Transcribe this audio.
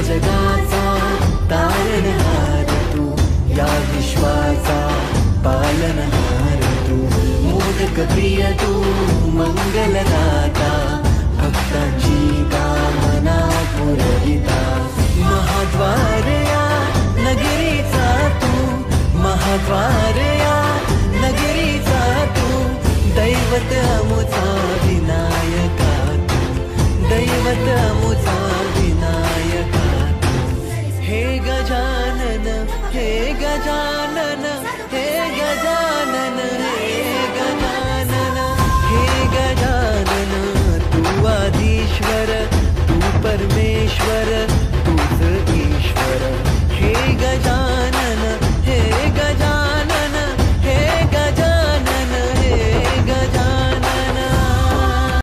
जगाचा तारणहार तू, या विश्वाचा पालनहार तू, मोदक प्रिय तू मंगलदाता, भक्तांची कामना पुरविता, महाद्वार या नगरीचा तू, महाद्वार या नगरीचा तू, दैवत अमुचा विनायका तू, दैवत अमुचा